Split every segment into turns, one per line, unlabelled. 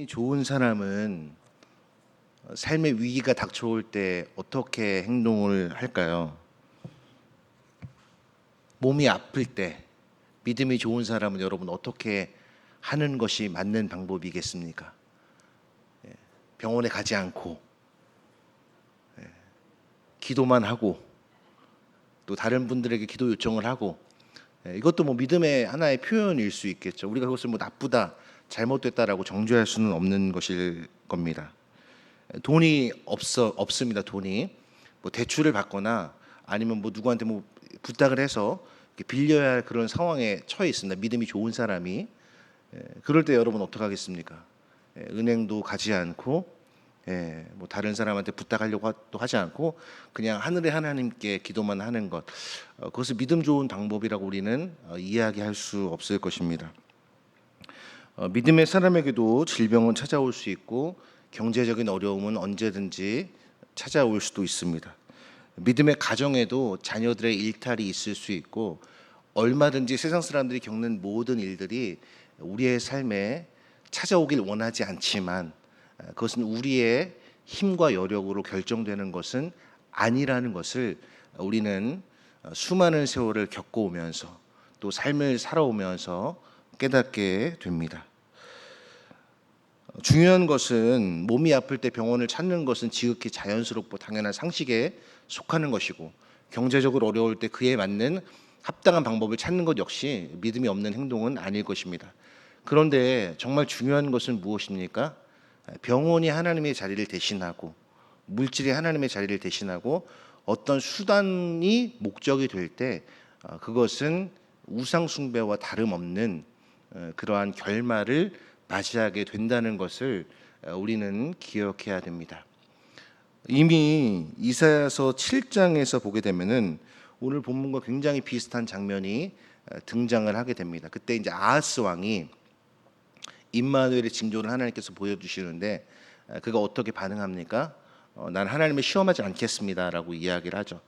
좋은 사람은 삶의 위기가 닥쳐올 때 어떻게 행동을 할까요? 몸이 아플 때 믿음이 좋은 사람은 여러분 어떻게 하는 것이 맞는 방법이겠습니까? 병원에 가지 않고 기도만 하고 또 다른 분들에게 기도 요청을 하고 이것도 뭐 믿음의 하나의 표현일 수 있겠죠. 우리가 그것을 뭐 나쁘다, 잘못됐다라고 정죄할 수는 없는 것일 겁니다. 돈이 없습니다. 돈이 뭐 대출을 받거나 아니면 뭐 누구한테 뭐 부탁을 해서 빌려야 할 그런 상황에 처해 있습니다. 믿음이 좋은 사람이 그럴 때 여러분 어떻게 하겠습니까? 은행도 가지 않고 뭐 다른 사람한테 부탁하려고 또 하지 않고 그냥 하늘의 하나님께 기도만 하는 것, 그것을 믿음 좋은 방법이라고 우리는 이야기할 수 없을 것입니다. 믿음의 사람에게도 질병은 찾아올 수 있고 경제적인 어려움은 언제든지 찾아올 수도 있습니다. 믿음의 가정에도 자녀들의 일탈이 있을 수 있고 얼마든지 세상 사람들이 겪는 모든 일들이 우리의 삶에 찾아오길 원하지 않지만 그것은 우리의 힘과 여력으로 결정되는 것은 아니라는 것을 우리는 수많은 세월을 겪어오면서 또 삶을 살아오면서 깨닫게 됩니다. 중요한 것은 몸이 아플 때 병원을 찾는 것은 지극히 자연스럽고 당연한 상식에 속하는 것이고 경제적으로 어려울 때 그에 맞는 합당한 방법을 찾는 것 역시 믿음이 없는 행동은 아닐 것입니다. 그런데 정말 중요한 것은 무엇입니까? 병원이 하나님의 자리를 대신하고 물질이 하나님의 자리를 대신하고 어떤 수단이 목적이 될 때 그것은 우상 숭배와 다름없는 그러한 결말을 맞이하게 된다는 것을 우리는 기억해야 됩니다. 이미 이사야서 7장에서 보게 되면은 오늘 본문과 굉장히 비슷한 장면이 등장을 하게 됩니다. 그때 이제 아하스 왕이 임마누엘의 징조를 하나님께서 보여주시는데 그가 어떻게 반응합니까? 난 하나님을 시험하지 않겠습니다라고 이야기를 하죠.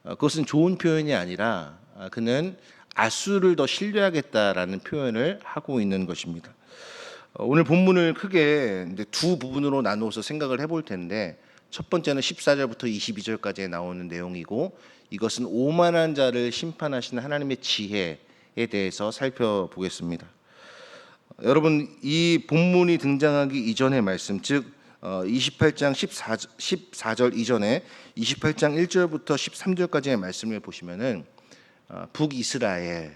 그것은 좋은 표현이 아니라 그는 아수를 더 신뢰하겠다라는 표현을 하고 있는 것입니다. 오늘 본문을 크게 이제 두 부분으로 나누어서 생각을 해볼 텐데 첫 번째는 14절부터 22절까지 나오는 내용이고 이것은 오만한 자를 심판하시는 하나님의 지혜에 대해서 살펴보겠습니다. 여러분 이 본문이 등장하기 이전의 말씀 즉 28장 14절 이전에 28장 1절부터 13절까지의 말씀을 보시면은 북이스라엘의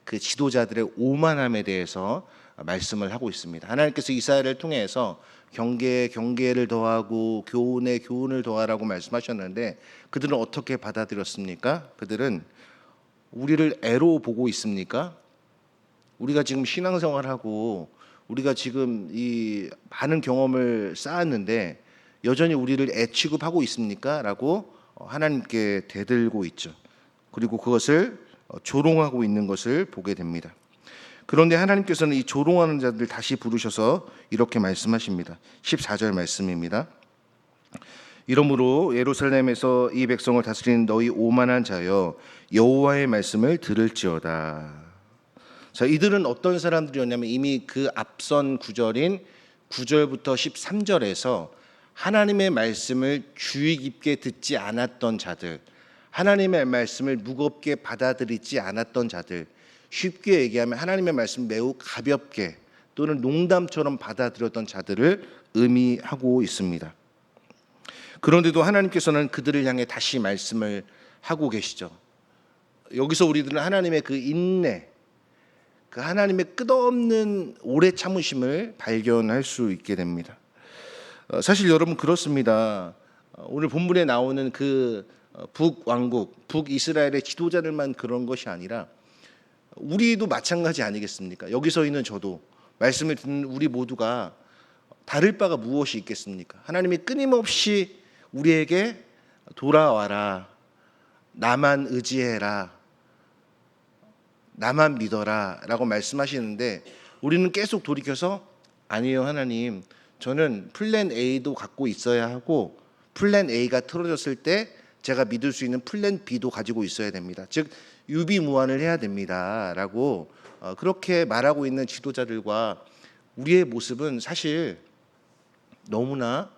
그 지도자들의 오만함에 대해서 말씀을 하고 있습니다. 하나님께서 이스라엘을 통해서 경계를 더하고 교훈에 교훈을 더하라고 말씀하셨는데 그들은 어떻게 받아들였습니까? 그들은 우리를 애로 보고 있습니까? 우리가 지금 신앙생활하고 우리가 지금 이 많은 경험을 쌓았는데 여전히 우리를 애 취급하고 있습니까? 라고 하나님께 대들고 있죠. 그리고 그것을 조롱하고 있는 것을 보게 됩니다. 그런데 하나님께서는 이 조롱하는 자들 다시 부르셔서 이렇게 말씀하십니다. 14절 말씀입니다. 이러므로 예루살렘에서 이 백성을 다스리는 너희 오만한 자여 여호와의 말씀을 들을지어다. 자, 이들은 어떤 사람들이었냐면 이미 그 앞선 구절인 9절부터 13절에서 하나님의 말씀을 주의 깊게 듣지 않았던 자들, 하나님의 말씀을 무겁게 받아들이지 않았던 자들, 쉽게 얘기하면 하나님의 말씀 매우 가볍게 또는 농담처럼 받아들였던 자들을 의미하고 있습니다. 그런데도 하나님께서는 그들을 향해 다시 말씀을 하고 계시죠. 여기서 우리들은 하나님의 그 인내, 그 하나님의 끝없는 오래 참으심을 발견할 수 있게 됩니다. 사실 여러분 그렇습니다. 오늘 본문에 나오는 그 북왕국, 북이스라엘의 지도자들만 그런 것이 아니라 우리도 마찬가지 아니겠습니까? 여기서 있는 저도 말씀을 듣는 우리 모두가 다를 바가 무엇이 있겠습니까? 하나님이 끊임없이 우리에게 돌아와라, 나만 의지해라, 나만 믿어라 라고 말씀하시는데 우리는 계속 돌이켜서 아니에요 하나님, 저는 플랜 A도 갖고 있어야 하고 플랜 A가 틀어졌을 때 제가 믿을 수 있는 플랜 B도 가지고 있어야 됩니다. 즉 유비무환을 해야 됩니다 라고 그렇게 말하고 있는 지도자들과 우리의 모습은 사실 너무나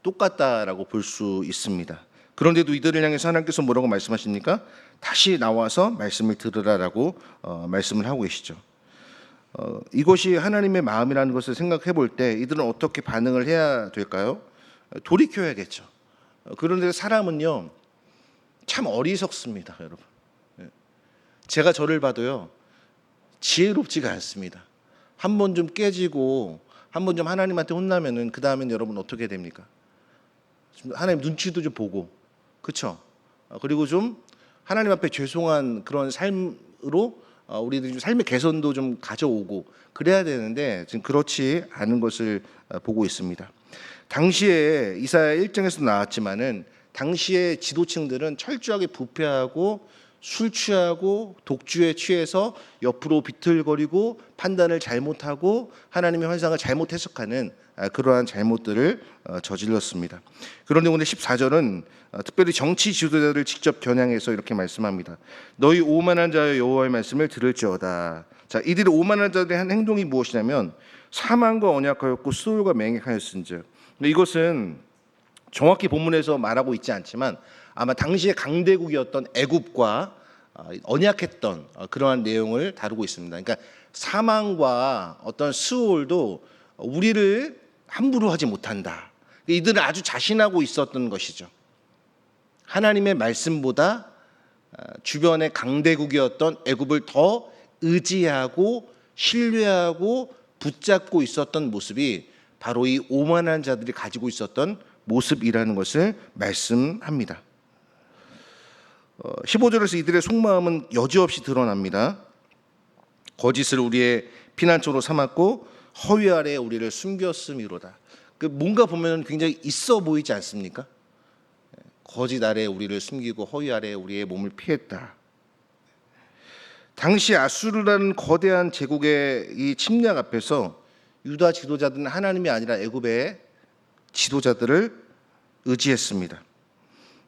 똑같다라고 볼 수 있습니다. 그런데도 이들을 향해서 하나님께서 뭐라고 말씀하십니까? 다시 나와서 말씀을 들으라라고 말씀을 하고 계시죠. 이것이 하나님의 마음이라는 것을 생각해 볼 때 이들은 어떻게 반응을 해야 될까요? 돌이켜야겠죠. 그런데 사람은요 참 어리석습니다, 여러분. 제가 저를 봐도요 지혜롭지가 않습니다. 한 번 좀 깨지고 한 번 좀 하나님한테 혼나면은 그 다음엔 여러분 어떻게 됩니까? 하나님 눈치도 좀 보고, 그렇죠? 그리고 좀 하나님 앞에 죄송한 그런 삶으로 우리들이 좀 삶의 개선도 좀 가져오고 그래야 되는데 지금 그렇지 않은 것을 보고 있습니다. 당시에 이사야 1장에서 나왔지만은 당시의 지도층들은 철저하게 부패하고 술 취하고 독주에 취해서 옆으로 비틀거리고 판단을 잘못하고 하나님의 환상을 잘못 해석하는 그러한 잘못들을 저질렀습니다. 그런데 오늘 14절은 특별히 정치 지도자들을 직접 겨냥해서 이렇게 말씀합니다. 너희 오만한 자여 여호와의 말씀을 들을지어다. 자, 이들이 오만한 자들의 한 행동이 무엇이냐면 사망과 언약하였고 수울과 맹약하였은즉. 이것은 정확히 본문에서 말하고 있지 않지만 아마 당시의 강대국이었던 애굽과 언약했던 그러한 내용을 다루고 있습니다. 그러니까 사망과 어떤 스올도 우리를 함부로 하지 못한다. 이들은 아주 자신하고 있었던 것이죠. 하나님의 말씀보다 주변의 강대국이었던 애굽을 더 의지하고 신뢰하고 붙잡고 있었던 모습이 바로 이 오만한 자들이 가지고 있었던 모습이라는 것을 말씀합니다. 15절에서 이들의 속마음은 여지없이 드러납니다. 거짓을 우리의 피난처로 삼았고 허위 아래에 우리를 숨겼음이로다. 뭔가 보면 굉장히 있어 보이지 않습니까? 거짓 아래에 우리를 숨기고 허위 아래에 우리의 몸을 피했다. 당시 아수르라는 거대한 제국의 이 침략 앞에서 유다 지도자들은 하나님이 아니라 애굽의 지도자들을 의지했습니다.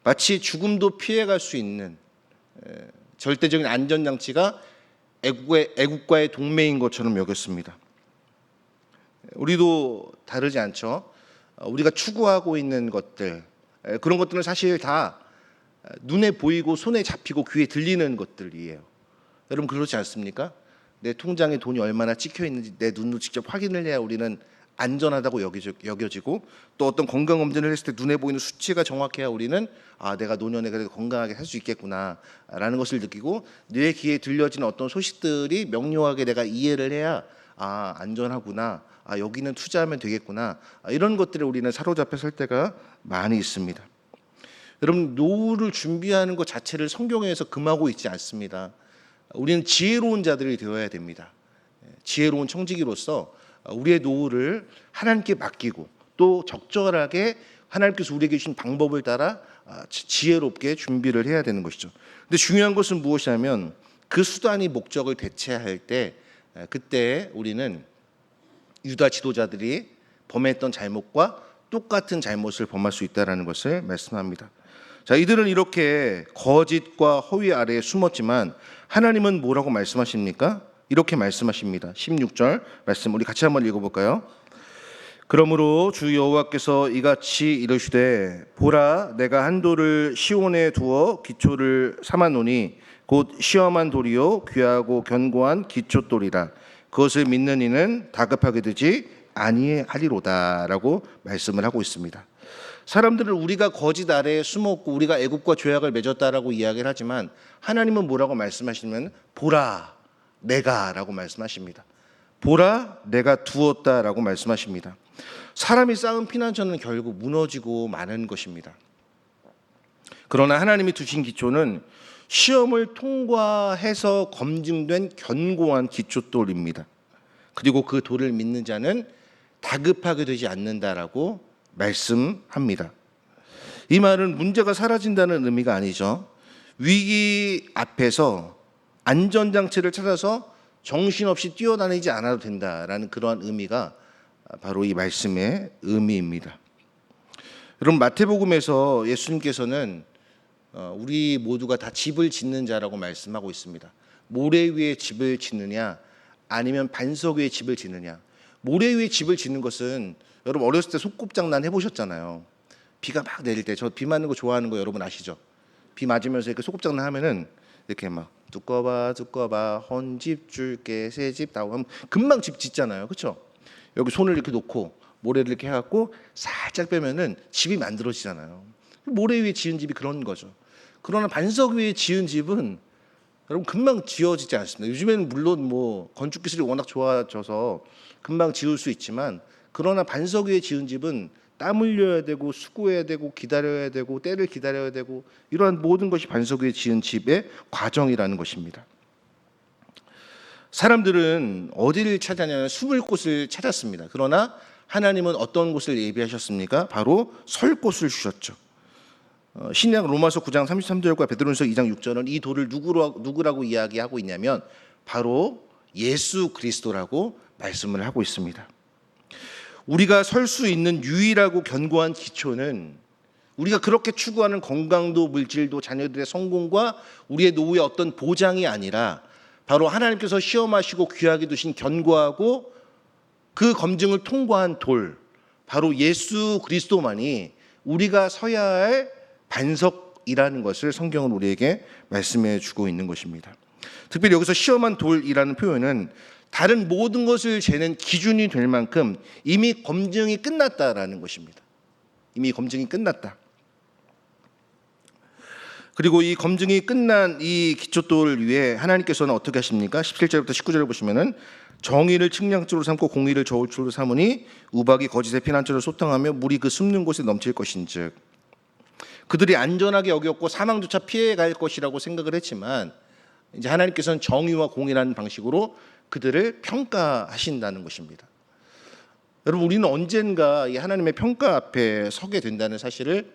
마치 죽음도 피해갈 수 있는 절대적인 안전장치가 애국과의 동맹인 것처럼 여겼습니다. 우리도 다르지 않죠. 우리가 추구하고 있는 것들, 그런 것들은 사실 다 눈에 보이고 손에 잡히고 귀에 들리는 것들이에요. 여러분 그렇지 않습니까? 내 통장에 돈이 얼마나 찍혀 있는지 내 눈으로 직접 확인을 해야 우리는 안전하다고 여겨지고, 또 어떤 건강검진을 했을 때 눈에 보이는 수치가 정확해야 우리는 내가 노년에 그래도 건강하게 살 수 있겠구나 라는 것을 느끼고, 뇌 귀에 들려지는 어떤 소식들이 명료하게 내가 이해를 해야 안전하구나, 여기는 투자하면 되겠구나, 이런 것들에 우리는 사로잡혀 살 때가 많이 있습니다. 여러분 노후를 준비하는 것 자체를 성경에서 금하고 있지 않습니다. 우리는 지혜로운 자들이 되어야 됩니다. 지혜로운 청지기로서 우리의 노후를 하나님께 맡기고 또 적절하게 하나님께서 우리에게 주신 방법을 따라 지혜롭게 준비를 해야 되는 것이죠. 근데 중요한 것은 무엇이냐면 그 수단이 목적을 대체할 때 그때 우리는 유다 지도자들이 범했던 잘못과 똑같은 잘못을 범할 수 있다는 것을 말씀합니다. 자, 이들은 이렇게 거짓과 허위 아래에 숨었지만 하나님은 뭐라고 말씀하십니까? 이렇게 말씀하십니다. 16절 말씀 우리 같이 한번 읽어볼까요? 그러므로 주 여호와께서 이같이 이르시되 보라 내가 한 돌을 시온에 두어 기초를 삼아노니 곧 시험한 돌이요 귀하고 견고한 기초돌이라 그것을 믿는 이는 다급하게 되지 아니하리로다 라고 말씀을 하고 있습니다. 사람들은 우리가 거짓 아래에 숨었고 우리가 애굽과 죄악을 맺었다라고 이야기를 하지만 하나님은 뭐라고 말씀하시면 보라 내가 라고 말씀하십니다. 보라 내가 두었다 라고 말씀하십니다. 사람이 쌓은 피난처는 결국 무너지고 마는 것입니다. 그러나 하나님이 두신 기초는 시험을 통과해서 검증된 견고한 기초돌입니다. 그리고 그 돌을 믿는 자는 다급하게 되지 않는다라고 말씀합니다. 이 말은 문제가 사라진다는 의미가 아니죠. 위기 앞에서 안전장치를 찾아서 정신없이 뛰어다니지 않아도 된다라는 그러한 의미가 바로 이 말씀의 의미입니다. 여러분 마태복음에서 예수님께서는 우리 모두가 다 집을 짓는 자라고 말씀하고 있습니다. 모래 위에 집을 짓느냐 아니면 반석 위에 집을 짓느냐. 모래 위에 집을 짓는 것은 여러분 어렸을 때 소꿉장난 해보셨잖아요. 비가 막 내릴 때, 저 비 맞는 거 좋아하는 거 여러분 아시죠? 비 맞으면서 이렇게 소꿉장난 하면은 이렇게 막 두꺼봐 두꺼봐 헌집 줄게 새집 다 하면 금방 집 짓잖아요. 그렇죠? 여기 손을 이렇게 놓고 모래를 이렇게 해갖고 살짝 빼면은 집이 만들어지잖아요. 모래 위에 지은 집이 그런 거죠. 그러나 반석 위에 지은 집은 여러분 금방 지어지지 않습니다. 요즘에는 물론 뭐 건축 기술이 워낙 좋아져서 금방 지을 수 있지만, 그러나 반석 위에 지은 집은 땀 흘려야 되고 수고해야 되고 기다려야 되고 때를 기다려야 되고, 이러한 모든 것이 반석 위에 지은 집의 과정이라는 것입니다. 사람들은 어디를 찾았냐면 숨을 곳을 찾았습니다. 그러나 하나님은 어떤 곳을 예비하셨습니까? 바로 설 곳을 주셨죠. 신약 로마서 9장 33절과 베드로전서 2장 6절은 이 돌을 누구라고 이야기하고 있냐면 바로 예수 그리스도라고 말씀을 하고 있습니다. 우리가 설 수 있는 유일하고 견고한 기초는 우리가 그렇게 추구하는 건강도 물질도 자녀들의 성공과 우리의 노후의 어떤 보장이 아니라 바로 하나님께서 시험하시고 귀하게 두신 견고하고 그 검증을 통과한 돌, 바로 예수 그리스도만이 우리가 서야 할 반석이라는 것을 성경은 우리에게 말씀해 주고 있는 것입니다. 특별히 여기서 시험한 돌이라는 표현은 다른 모든 것을 재는 기준이 될 만큼 이미 검증이 끝났다라는 것입니다. 이미 검증이 끝났다. 그리고 이 검증이 끝난 이 기초돌을 위해 하나님께서는 어떻게 하십니까? 17절부터 19절을 보시면은 정의를 측량줄로 삼고 공의를 저울줄로 삼으니 우박이 거짓의 피난처를 소탕하며 물이 그 숨는 곳에 넘칠 것인즉, 그들이 안전하게 여겼고 사망조차 피해갈 것이라고 생각을 했지만 이제 하나님께서는 정의와 공의라는 방식으로 그들을 평가하신다는 것입니다. 여러분, 우리는 언젠가 이 하나님의 평가 앞에 서게 된다는 사실을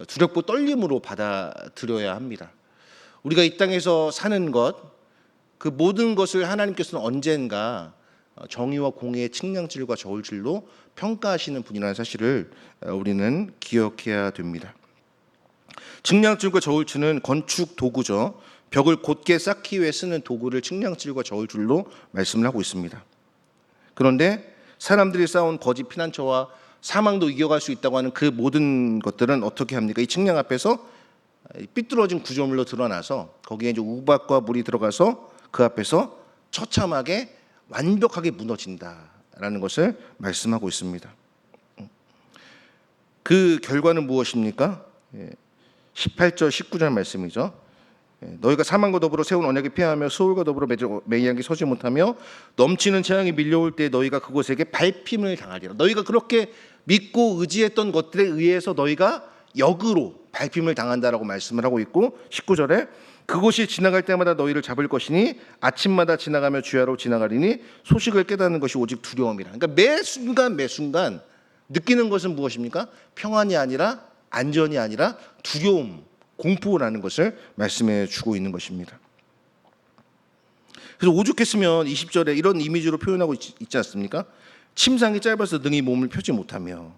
두렵고 떨림으로 받아들여야 합니다. 우리가 이 땅에서 사는 것, 그 모든 것을 하나님께서는 언젠가 정의와 공의의 측량줄과 저울줄로 평가하시는 분이라는 사실을 우리는 기억해야 됩니다. 측량줄과 저울줄은 건축 도구죠. 벽을 곧게 쌓기 위해 쓰는 도구를 측량줄과 저울줄로 말씀을 하고 있습니다. 그런데 사람들이 쌓은 거짓 피난처와 사망도 이겨갈 수 있다고 하는 그 모든 것들은 어떻게 합니까? 이 측량 앞에서 삐뚤어진 구조물로 드러나서 거기에 이제 우박과 물이 들어가서 그 앞에서 처참하게 완벽하게 무너진다라는 것을 말씀하고 있습니다. 그 결과는 무엇입니까? 18절 19절 말씀이죠. 너희가 사망과 더불어 세운 언약에 피하며 소울과 더불어 매이하게 서지 못하며 넘치는 재앙이 밀려올 때 너희가 그곳에게 밟힘을 당하리라. 너희가 그렇게 믿고 의지했던 것들에 의해서 너희가 역으로 밟힘을 당한다라고 말씀을 하고 있고, 19절에 그곳이 지나갈 때마다 너희를 잡을 것이니 아침마다 지나가며 주야로 지나가리니 소식을 깨닫는 것이 오직 두려움이라. 그러니까 매 순간 느끼는 것은 무엇입니까? 평안이 아니라, 안전이 아니라 두려움, 공포라는 것을 말씀해 주고 있는 것입니다. 그래서 오죽했으면 20절에 이런 이미지로 표현하고 있지 않습니까? 침상이 짧아서 능히 몸을 펴지 못하며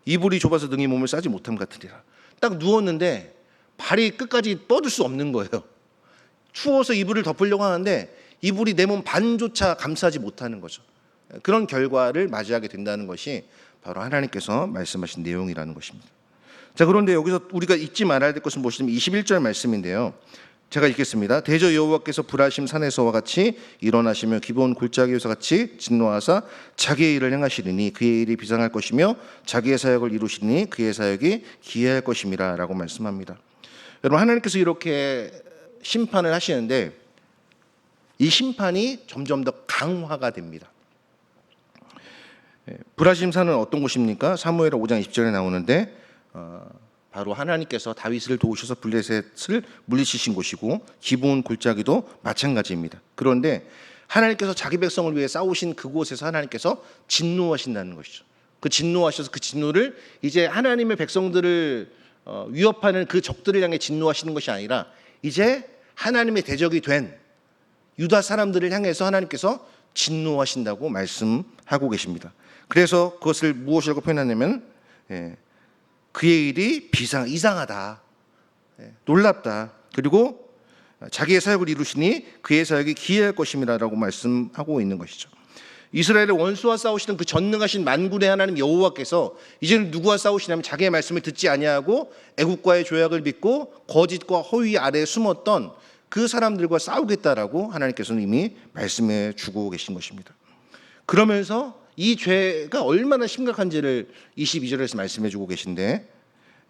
이불이 좁아서 능히 몸을 싸지 못함 같으리라. 딱 누웠는데 발이 끝까지 뻗을 수 없는 거예요. 추워서 이불을 덮으려고 하는데 이불이 내 몸 반조차 감싸지 못하는 거죠. 그런 결과를 맞이하게 된다는 것이 바로 하나님께서 말씀하신 내용이라는 것입니다. 자, 그런데 여기서 우리가 잊지 말아야 될 것은 무엇이냐면 21절 말씀인데요. 제가 읽겠습니다. 대저 여호와께서 불하심 산에서와 같이 일어나시며 기브온 골짜기에서 같이 진노하사 자기의 일을 행하시리니 그의 일이 비상할 것이며 자기의 사역을 이루시니 그의 사역이 기이할 것임이라 라고 말씀합니다. 여러분, 하나님께서 이렇게 심판을 하시는데 이 심판이 점점 더 강화가 됩니다. 불하심 산은 어떤 곳입니까? 사무엘하 5장 20절에 나오는데 바로 하나님께서 다윗을 도우셔서 블레셋을 물리치신 곳이고 기브온 골짜기도 마찬가지입니다. 그런데 하나님께서 자기 백성을 위해 싸우신 그곳에서 하나님께서 진노하신다는 것이죠. 그 진노하셔서 그 진노를 이제 하나님의 백성들을 위협하는 그 적들을 향해 진노하시는 것이 아니라 이제 하나님의 대적이 된 유다 사람들을 향해서 하나님께서 진노하신다고 말씀하고 계십니다. 그래서 그것을 무엇이라고 표현하냐면 그의 일이 이상하다, 놀랍다, 그리고 자기의 사역을 이루시니 그의 사역이 기이할 것임이라고 말씀하고 있는 것이죠. 이스라엘의 원수와 싸우시던 그 전능하신 만군의 하나님 여호와께서 이제는 누구와 싸우시냐면 자기의 말씀을 듣지 아니하고 애국과의 조약을 믿고 거짓과 허위 아래에 숨었던 그 사람들과 싸우겠다라고 하나님께서는 이미 말씀해 주고 계신 것입니다. 그러면서 이 죄가 얼마나 심각한지를 22절에서 말씀해 주고 계신데,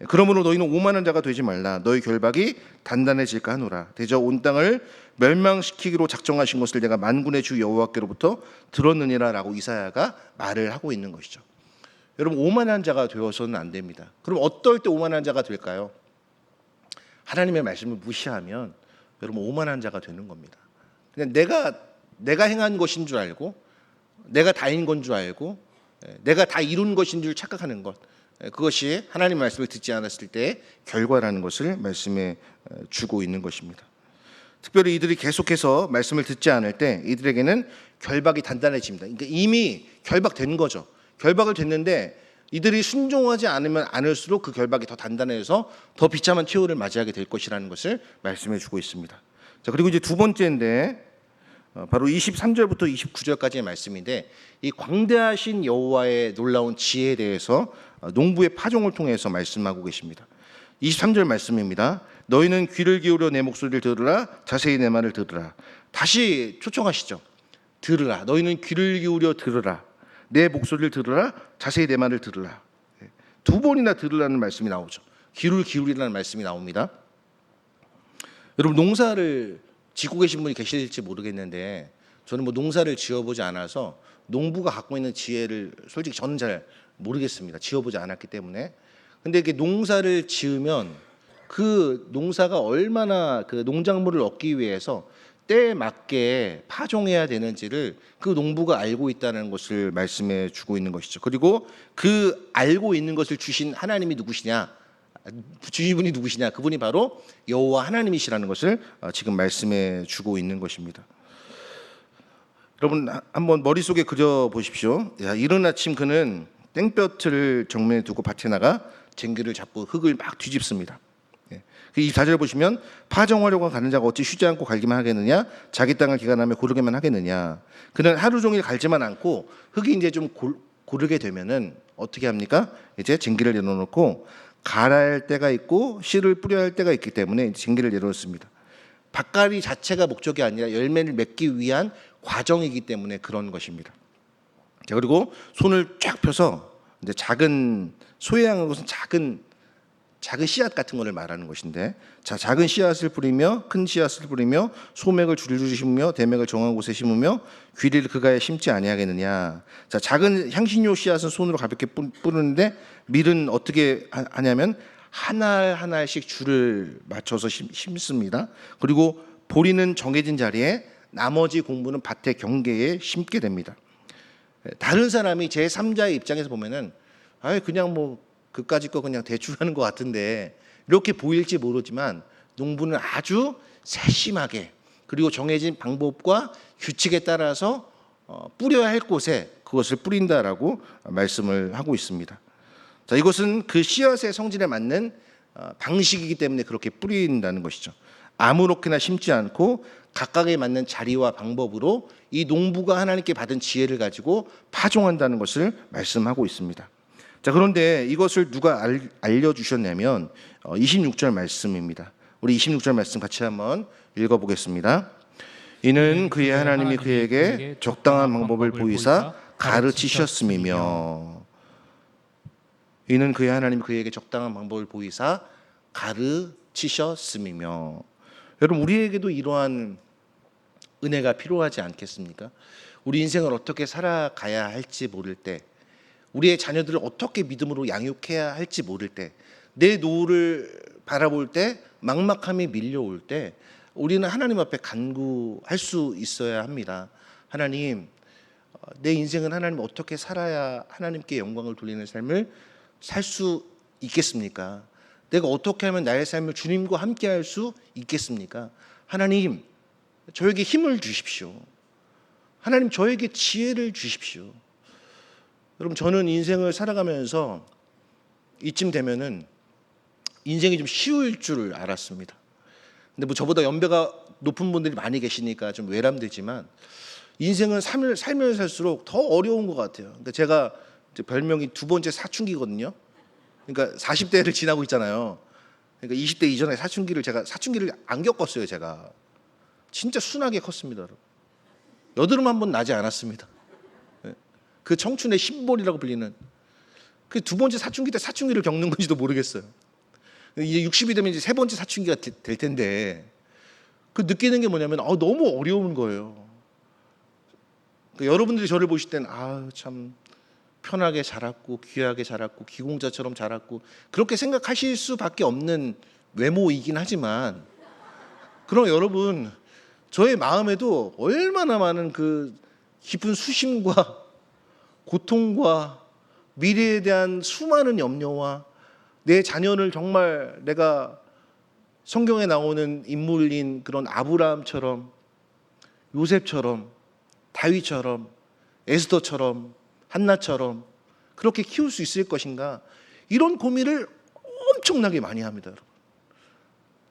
그러므로 너희는 오만한 자가 되지 말라. 너희 결박이 단단해질까 하노라. 대저 온 땅을 멸망시키기로 작정하신 것을 내가 만군의 주 여호와께로부터 들었느니라 라고 이사야가 말을 하고 있는 것이죠. 여러분, 오만한 자가 되어서는 안 됩니다. 그럼 어떨 때 오만한 자가 될까요? 하나님의 말씀을 무시하면 여러분 오만한 자가 되는 겁니다. 그냥 내가 행한 것인 줄 알고, 내가 다인 건 줄 알고, 내가 다 이룬 것인 줄 착각하는 것, 그것이 하나님 말씀을 듣지 않았을 때의 결과라는 것을 말씀해 주고 있는 것입니다. 특별히 이들이 계속해서 말씀을 듣지 않을 때 이들에게는 결박이 단단해집니다. 그러니까 이미 결박된 거죠. 결박을 됐는데 이들이 순종하지 않으면 않을수록 그 결박이 더 단단해서 더 비참한 최후를 맞이하게 될 것이라는 것을 말씀해 주고 있습니다. 자, 그리고 이제 두 번째인데 바로 23절부터 29절까지의 말씀인데, 이 광대하신 여호와의 놀라운 지혜에 대해서 농부의 파종을 통해서 말씀하고 계십니다. 23절 말씀입니다. 너희는 귀를 기울여 내 목소리를 들으라. 자세히 내 말을 들으라. 다시 초청하시죠. 들으라. 너희는 귀를 기울여 들으라. 내 목소리를 들으라. 자세히 내 말을 들으라. 두 번이나 들으라는 말씀이 나오죠. 귀를 기울이라는 말씀이 나옵니다. 여러분, 농사를 짓고 계신 분이 계실지 모르겠는데, 저는 뭐 농사를 지어보지 않아서 농부가 갖고 있는 지혜를 솔직히 저는 잘 모르겠습니다. 지어보지 않았기 때문에. 근데 이렇게 농사를 지으면 그 농사가 얼마나 그 농작물을 얻기 위해서 때에 맞게 파종해야 되는지를 그 농부가 알고 있다는 것을 말씀해 주고 있는 것이죠. 그리고 그 알고 있는 것을 주신 하나님이 누구시냐, 주인분이 누구시냐, 그분이 바로 여호와 하나님이시라는 것을 지금 말씀해 주고 있는 것입니다. 여러분, 한번 머릿속에 그려보십시오. 이른 아침 그는 땡볕을 정면에 두고 밭에 나가 쟁기를 잡고 흙을 막 뒤집습니다. 이 4절 보시면, 파종하려고 가는 자가 어찌 쉬지 않고 갈기만 하겠느냐, 자기 땅을 기간하며 고르게만 하겠느냐. 그는 하루 종일 갈지만 않고 흙이 이제 좀 고르게 되면은 어떻게 합니까? 이제 쟁기를 내려놓고 갈아야 할 때가 있고 씨를 뿌려야 할 때가 있기 때문에 쟁기를 내려놓습니다. 밭갈이 자체가 목적이 아니라 열매를 맺기 위한 과정이기 때문에 그런 것입니다. 자, 그리고 손을 쫙 펴서 이제 작은, 소외양은 것은 작은 씨앗 같은 것을 말하는 것인데, 자, 작은 씨앗을 뿌리며 큰 씨앗을 뿌리며 소맥을 줄줄이 심으며 대맥을 정한 곳에 심으며 귀리를 그가에 심지 아니하겠느냐. 자, 작은 향신료 씨앗은 손으로 가볍게 뿌리는데 밀은 어떻게 하냐면 한 알 한 알씩 줄을 맞춰서 심습니다. 그리고 보리는 정해진 자리에, 나머지 공부는 밭의 경계에 심게 됩니다. 다른 사람이 제3자의 입장에서 보면은 그냥 뭐 그까짓 거 그냥 대충 하는 것 같은데 이렇게 보일지 모르지만, 농부는 아주 세심하게 그리고 정해진 방법과 규칙에 따라서 뿌려야 할 곳에 그것을 뿌린다라고 말씀을 하고 있습니다. 자, 이것은 그 씨앗의 성질에 맞는 방식이기 때문에 그렇게 뿌린다는 것이죠. 아무렇게나 심지 않고 각각에 맞는 자리와 방법으로 이 농부가 하나님께 받은 지혜를 가지고 파종한다는 것을 말씀하고 있습니다. 자, 그런데 이것을 누가 알려주셨냐면 26절 말씀입니다. 우리 26절 말씀 같이 한번 읽어보겠습니다. 이는 그의 하나님이 그에게 적당한 방법을 보이사 가르치셨음이며. 이는 그의 하나님이 그에게 적당한 방법을 보이사 가르치셨음이며. 여러분, 우리에게도 이러한 은혜가 필요하지 않겠습니까? 우리 인생을 어떻게 살아가야 할지 모를 때, 우리의 자녀들을 어떻게 믿음으로 양육해야 할지 모를 때, 내 노후를 바라볼 때 막막함이 밀려올 때 우리는 하나님 앞에 간구할 수 있어야 합니다. 하나님, 내 인생은 하나님 어떻게 살아야 하나님께 영광을 돌리는 삶을 살 수 있겠습니까? 내가 어떻게 하면 나의 삶을 주님과 함께 할 수 있겠습니까? 하나님, 저에게 힘을 주십시오. 하나님, 저에게 지혜를 주십시오. 여러분, 저는 인생을 살아가면서 이쯤 되면은 인생이 좀 쉬울 줄 알았습니다. 근데 뭐 저보다 연배가 높은 분들이 많이 계시니까 좀 외람되지만, 인생은 살면 살수록 더 어려운 것 같아요. 그러니까 제가 이제 별명이 두 번째 사춘기거든요. 그러니까 40대를 지나고 있잖아요. 그러니까 20대 이전에 사춘기를 안 겪었어요. 제가 진짜 순하게 컸습니다. 여러분. 여드름 한 번 나지 않았습니다. 그 청춘의 심볼이라고 불리는 그 두 번째 사춘기 때 사춘기를 겪는 건지도 모르겠어요. 이제 60이 되면 이제 세 번째 사춘기가 될 텐데 그 느끼는 게 뭐냐면 너무 어려운 거예요. 그러니까 여러분들이 저를 보실 때는 참 편하게 자랐고 귀하게 자랐고 귀공자처럼 자랐고 그렇게 생각하실 수밖에 없는 외모이긴 하지만 그럼 여러분 저의 마음에도 얼마나 많은 그 깊은 수심과 고통과 미래에 대한 수많은 염려와 내 자녀를 정말 내가 성경에 나오는 인물인 그런 아브라함처럼 요셉처럼 다윗처럼 에스더처럼 한나처럼 그렇게 키울 수 있을 것인가 이런 고민을 엄청나게 많이 합니다. 여러분.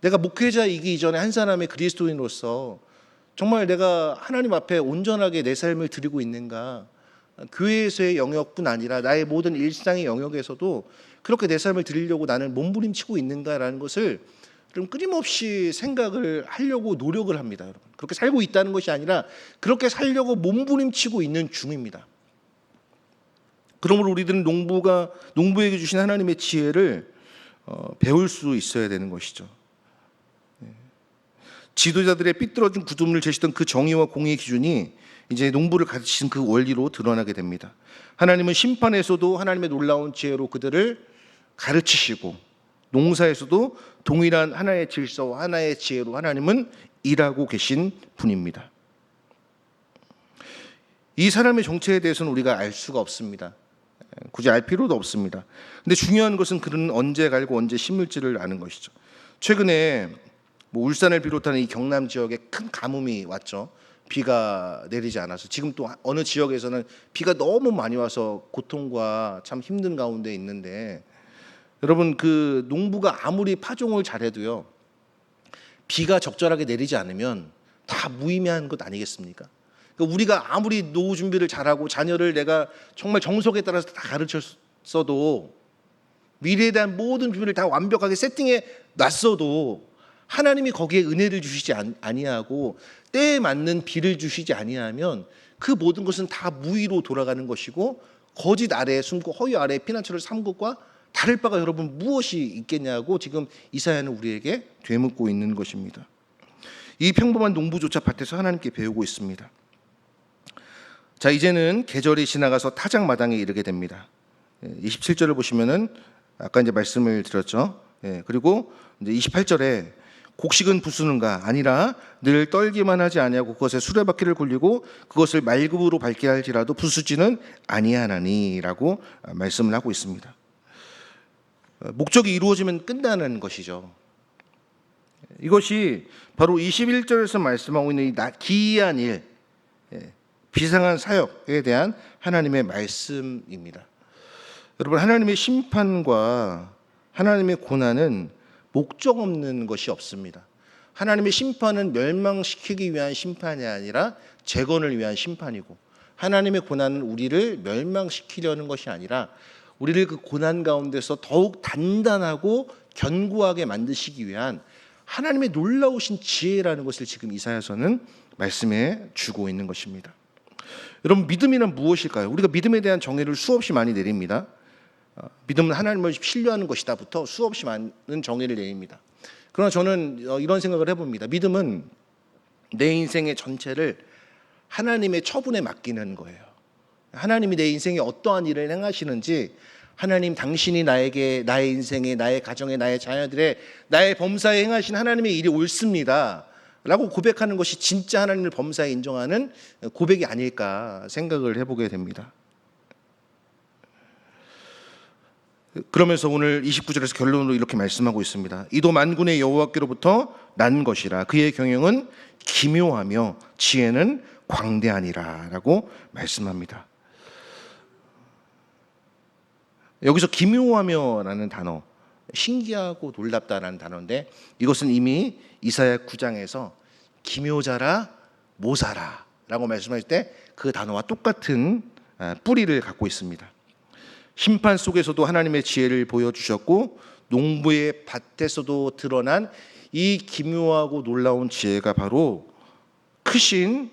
내가 목회자이기 이전에 한 사람의 그리스도인으로서 정말 내가 하나님 앞에 온전하게 내 삶을 드리고 있는가 교회에서의 영역뿐 아니라 나의 모든 일상의 영역에서도 그렇게 내 삶을 드리려고 나는 몸부림치고 있는가라는 것을 좀 끊임없이 생각을 하려고 노력을 합니다. 여러분. 그렇게 살고 있다는 것이 아니라 그렇게 살려고 몸부림치고 있는 중입니다. 그러므로 우리들은 농부에게 주신 하나님의 지혜를 배울 수 있어야 되는 것이죠. 지도자들의 삐뚤어진 구둠을 제시던 그 정의와 공의의 기준이 이제 농부를 가르치신 그 원리로 드러나게 됩니다. 하나님은 심판에서도 하나님의 놀라운 지혜로 그들을 가르치시고 농사에서도 동일한 하나의 질서와 하나의 지혜로 하나님은 일하고 계신 분입니다. 이 사람의 정체에 대해서는 우리가 알 수가 없습니다. 굳이 알 필요도 없습니다. 근데 중요한 것은 그는 언제 갈고 언제 심을지를 아는 것이죠. 최근에 울산을 비롯한 이 경남 지역에 큰 가뭄이 왔죠. 비가 내리지 않아서 지금 또 어느 지역에서는 비가 너무 많이 와서 고통과 참 힘든 가운데 있는데 여러분 그 농부가 아무리 파종을 잘해도요 비가 적절하게 내리지 않으면 다 무의미한 것 아니겠습니까? 그러니까 우리가 아무리 노후 준비를 잘하고 자녀를 내가 정말 정석에 따라서 다 가르쳤어도 미래에 대한 모든 준비를 다 완벽하게 세팅해 놨어도 하나님이 거기에 은혜를 주시지 아니하고 때에 맞는 비를 주시지 아니하면 그 모든 것은 다 무의로 돌아가는 것이고 거짓 아래에 숨고 허위 아래에 피난처를 삼은 것과 다를 바가 여러분 무엇이 있겠냐고 지금 이사야는 우리에게 되묻고 있는 것입니다. 이 평범한 농부조차 밭에서 하나님께 배우고 있습니다. 자, 이제는 계절이 지나가서 타작마당에 이르게 됩니다. 27절을 보시면은 아까 이제 말씀을 드렸죠. 그리고 이제 28절에 곡식은 부수는가 아니라 늘 떨기만 하지 아니하고 그것에 수레바퀴를 굴리고 그것을 말굽으로 밟게 할지라도 부수지는 아니하나니라고 말씀을 하고 있습니다. 목적이 이루어지면 끝나는 것이죠. 이것이 바로 21절에서 말씀하고 있는 이 기이한 일, 비상한 사역에 대한 하나님의 말씀입니다. 여러분, 하나님의 심판과 하나님의 고난은 목적 없는 것이 없습니다. 하나님의 심판은 멸망시키기 위한 심판이 아니라 재건을 위한 심판이고 하나님의 고난은 우리를 멸망시키려는 것이 아니라 우리를 그 고난 가운데서 더욱 단단하고 견고하게 만드시기 위한 하나님의 놀라우신 지혜라는 것을 지금 이사야서는 말씀해 주고 있는 것입니다. 여러분, 믿음이란 무엇일까요? 우리가 믿음에 대한 정의를 수없이 많이 내립니다. 믿음은 하나님을 신뢰하는 것이다부터 수없이 많은 정의를 내립니다. 그러나 저는 이런 생각을 해봅니다. 믿음은 내 인생의 전체를 하나님의 처분에 맡기는 거예요. 하나님이 내 인생에 어떠한 일을 행하시는지 하나님 당신이 나에게 나의 인생에 나의 가정에 나의 자녀들의 나의 범사에 행하신 하나님의 일이 옳습니다 라고 고백하는 것이 진짜 하나님을 범사에 인정하는 고백이 아닐까 생각을 해보게 됩니다. 그러면서 오늘 29절에서 결론으로 이렇게 말씀하고 있습니다. 이도 만군의 여호와께로부터 난 것이라 그의 경영은 기묘하며 지혜는 광대하니라 라고 말씀합니다. 여기서 기묘하며라는 단어, 신기하고 놀랍다라는 단어인데 이것은 이미 이사야 9장에서 기묘자라 모사라 라고 말씀할 때 그 단어와 똑같은 뿌리를 갖고 있습니다. 심판 속에서도 하나님의 지혜를 보여주셨고 농부의 밭에서도 드러난 이 기묘하고 놀라운 지혜가 바로 크신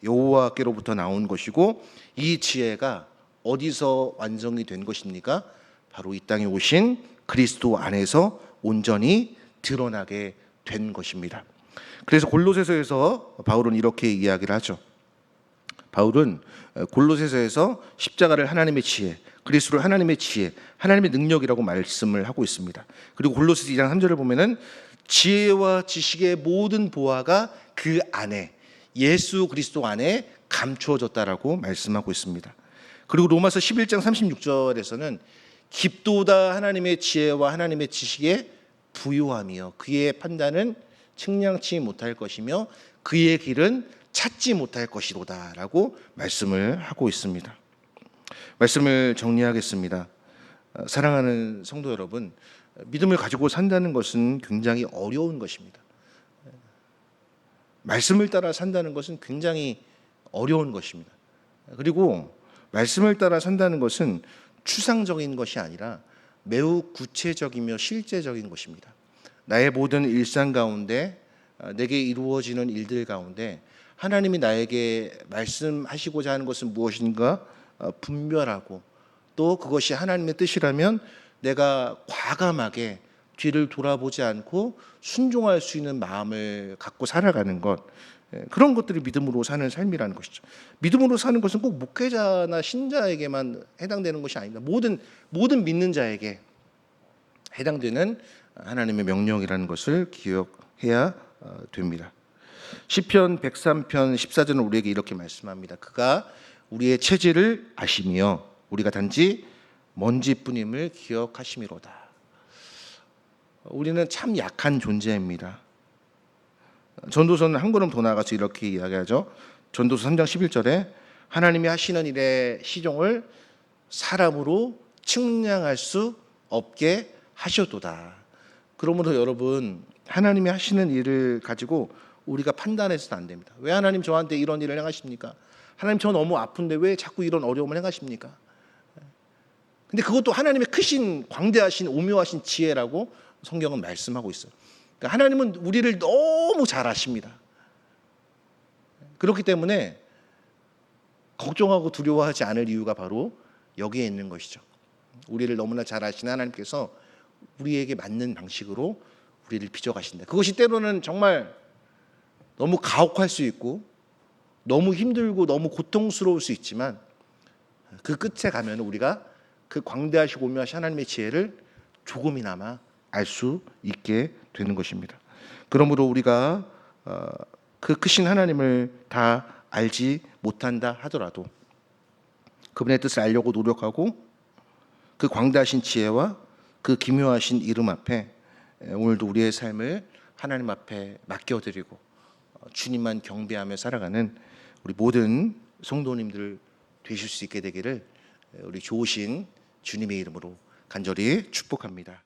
여호와께로부터 나온 것이고, 이 지혜가 어디서 완성이 된 것입니까? 바로 이 땅에 오신 그리스도 안에서 온전히 드러나게 된 것입니다. 그래서 골로새서에서 바울은 이렇게 이야기를 하죠. 바울은 골로새서에서 십자가를 하나님의 지혜, 그리스도를 하나님의 지혜, 하나님의 능력이라고 말씀을 하고 있습니다. 그리고 골로새서 2장 3절을 보면은 지혜와 지식의 모든 보화가 그 안에, 예수 그리스도 안에 감추어졌다라고 말씀하고 있습니다. 그리고 로마서 11장 36절에서는 깊도다 하나님의 지혜와 하나님의 지식의 부요함이요 그의 판단은 측량치 못할 것이며 그의 길은 찾지 못할 것이로다 라고 말씀을 하고 있습니다. 말씀을 정리하겠습니다. 사랑하는 성도 여러분, 믿음을 가지고 산다는 것은 굉장히 어려운 것입니다. 말씀을 따라 산다는 것은 굉장히 어려운 것입니다. 그리고 말씀을 따라 산다는 것은 추상적인 것이 아니라 매우 구체적이며 실제적인 것입니다. 나의 모든 일상 가운데, 내게 이루어지는 일들 가운데 하나님이 나에게 말씀하시고자 하는 것은 무엇인가 분별하고, 또 그것이 하나님의 뜻이라면 내가 과감하게 뒤를 돌아보지 않고 순종할 수 있는 마음을 갖고 살아가는 것, 그런 것들이 믿음으로 사는 삶이라는 것이죠. 믿음으로 사는 것은 꼭 목회자나 신자에게만 해당되는 것이 아닙니다. 모든 믿는 자에게 해당되는 하나님의 명령이라는 것을 기억해야 됩니다. 시편 103편 14절은 우리에게 이렇게 말씀합니다. 그가 우리의 체질을 아시며 우리가 단지 먼지뿐임을 기억하심이로다. 우리는 참 약한 존재입니다. 전도서는 한 걸음 더 나아가서 이렇게 이야기하죠. 전도서 3장 11절에 하나님이 하시는 일의 시종을 사람으로 측량할 수 없게 하셨도다. 그러므로 여러분, 하나님이 하시는 일을 가지고 우리가 판단해서는 안 됩니다. 왜 하나님 저한테 이런 일을 행하십니까? 하나님 저 너무 아픈데 왜 자꾸 이런 어려움을 행하십니까? 근데 그것도 하나님의 크신 광대하신 오묘하신 지혜라고 성경은 말씀하고 있어요. 그러니까 하나님은 우리를 너무 잘 아십니다. 그렇기 때문에 걱정하고 두려워하지 않을 이유가 바로 여기에 있는 것이죠. 우리를 너무나 잘 아시는 하나님께서 우리에게 맞는 방식으로 우리를 빚어가신다. 그것이 때로는 정말 너무 가혹할 수 있고 너무 힘들고 너무 고통스러울 수 있지만, 그 끝에 가면 우리가 그 광대하시고 오묘하신 하나님의 지혜를 조금이나마 알 수 있게 되는 것입니다. 그러므로 우리가 그 크신 하나님을 다 알지 못한다 하더라도 그분의 뜻을 알려고 노력하고 그 광대하신 지혜와 그 기묘하신 이름 앞에 오늘도 우리의 삶을 하나님 앞에 맡겨드리고 주님만 경배하며 살아가는 우리 모든 성도님들 되실 수 있게 되기를 우리 좋으신 주님의 이름으로 간절히 축복합니다.